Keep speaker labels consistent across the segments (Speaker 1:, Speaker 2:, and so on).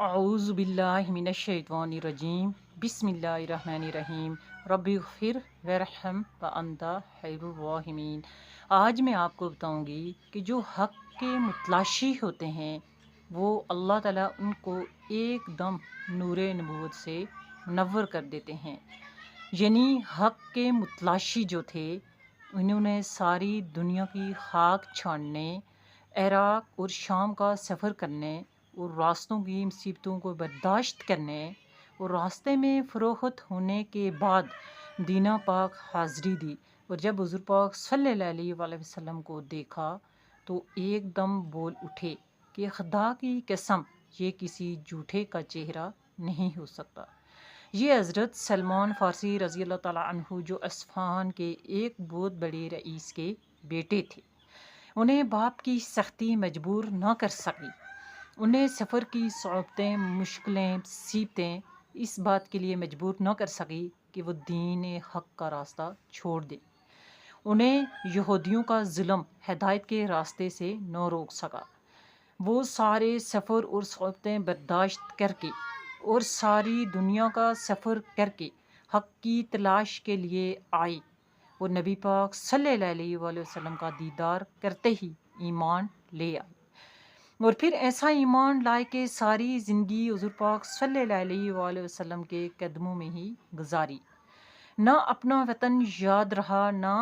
Speaker 1: اعوذ باللہ من الشیطان الرجیم بسم اللہ الرحمن الرحیم رب اغفر ورحم وانت خیر الراحمین۔ آج میں آپ کو بتاؤں گی کہ جو حق کے متلاشی ہوتے ہیں وہ اللہ تعالیٰ ان کو ایک دم نور نبوت سے منور کر دیتے ہیں۔ یعنی حق کے متلاشی جو تھے انہوں نے ساری دنیا کی خاک چھاننے، عراق اور شام کا سفر کرنے اور راستوں کی مصیبتوں کو برداشت کرنے اور راستے میں فروخت ہونے کے بعد دینہ پاک حاضری دی، اور جب حضور پاک صلی اللہ علیہ وآلہ وسلم کو دیکھا تو ایک دم بول اٹھے کہ خدا کی قسم یہ کسی جھوٹے کا چہرہ نہیں ہو سکتا۔ یہ حضرت سلمان فارسی رضی اللہ تعالیٰ عنہ جو اصفہان کے ایک بہت بڑے رئیس کے بیٹے تھے، انہیں باپ کی سختی مجبور نہ کر سکی، انہیں سفر کی صعوبتیں، مشکلیں، مصیبتیں اس بات کے لیے مجبور نہ کر سکی کہ وہ دین حق کا راستہ چھوڑ دے، انہیں یہودیوں کا ظلم ہدایت کے راستے سے نہ روک سکا۔ وہ سارے سفر اور صعوبتیں برداشت کر کے اور ساری دنیا کا سفر کر کے حق کی تلاش کے لیے آئے، اور نبی پاک صلی اللہ علیہ وآلہ وسلم کا دیدار کرتے ہی ایمان لے آئے، اور پھر ایسا ایمان لائے کہ ساری زندگی حضور پاک صلی اللہ علیہ وآلہ وسلم کے قدموں میں ہی گزاری۔ نہ اپنا وطن یاد رہا، نہ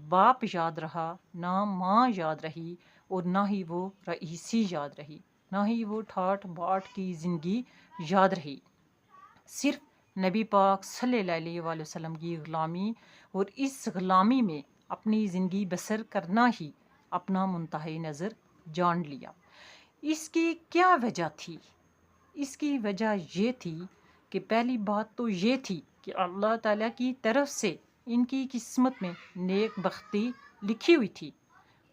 Speaker 1: باپ یاد رہا، نہ ماں یاد رہی، اور نہ ہی وہ رئیسی یاد رہی، نہ ہی وہ ٹھاٹ باٹ کی زندگی یاد رہی۔ صرف نبی پاک صلی اللہ علیہ وآلہ وسلم کی غلامی اور اس غلامی میں اپنی زندگی بسر کرنا ہی اپنا منتہی نظر جان لیا۔ اس کی کیا وجہ تھی؟ اس کی وجہ یہ تھی کہ پہلی بات تو یہ تھی کہ اللہ تعالیٰ کی طرف سے ان کی قسمت میں نیک بختی لکھی ہوئی تھی،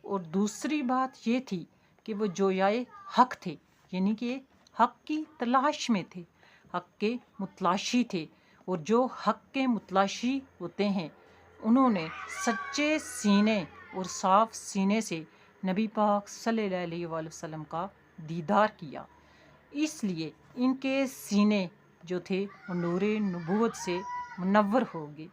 Speaker 1: اور دوسری بات یہ تھی کہ وہ جویائے حق تھے، یعنی کہ حق کی تلاش میں تھے، حق کے متلاشی تھے، اور جو حق کے متلاشی ہوتے ہیں انہوں نے سچے سینے اور صاف سینے سے نبی پاک صلی اللہ علیہ وآلہ وسلم کا دیدار کیا، اس لیے ان کے سینے جو تھے وہ نور نبوت سے منور ہو گئے،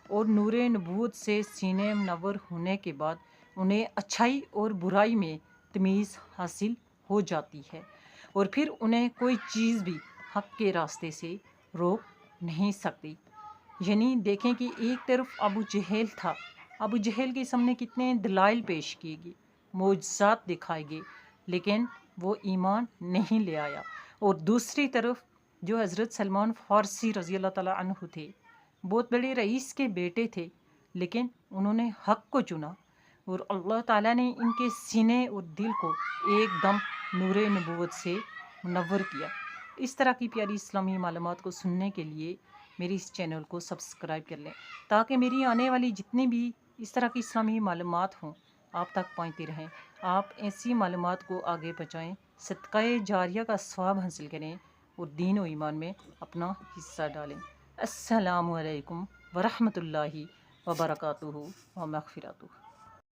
Speaker 1: اور نور نبوت سے سینے منور ہونے کے بعد انہیں اچھائی اور برائی میں تمیز حاصل ہو جاتی ہے، اور پھر انہیں کوئی چیز بھی حق کے راستے سے روک نہیں سکتی۔ یعنی دیکھیں کہ ایک طرف ابو جہل تھا، ابو جہل کے سامنے کتنے دلائل پیش کیے گئے، معجزات دکھائے گئے، لیکن وہ ایمان نہیں لے آیا، اور دوسری طرف جو حضرت سلمان فارسی رضی اللہ تعالیٰ عنہ تھے، بہت بڑے رئیس کے بیٹے تھے، لیکن انہوں نے حق کو چنا، اور اللہ تعالیٰ نے ان کے سینے اور دل کو ایک دم نور نبوت سے منور کیا۔ اس طرح کی پیاری اسلامی معلومات کو سننے کے لیے میری اس چینل کو سبسکرائب کر لیں، تاکہ میری آنے والی جتنی بھی اس طرح کی اسلامی معلومات ہوں آپ تک پہنچتی رہیں، آپ ایسی معلومات کو آگے پہنچائیں، صدقہ جاریہ کا ثواب حاصل کریں، اور دین و ایمان میں اپنا حصہ ڈالیں۔ السلام علیکم ورحمۃ اللہ وبرکاتہ و مغفراتہ۔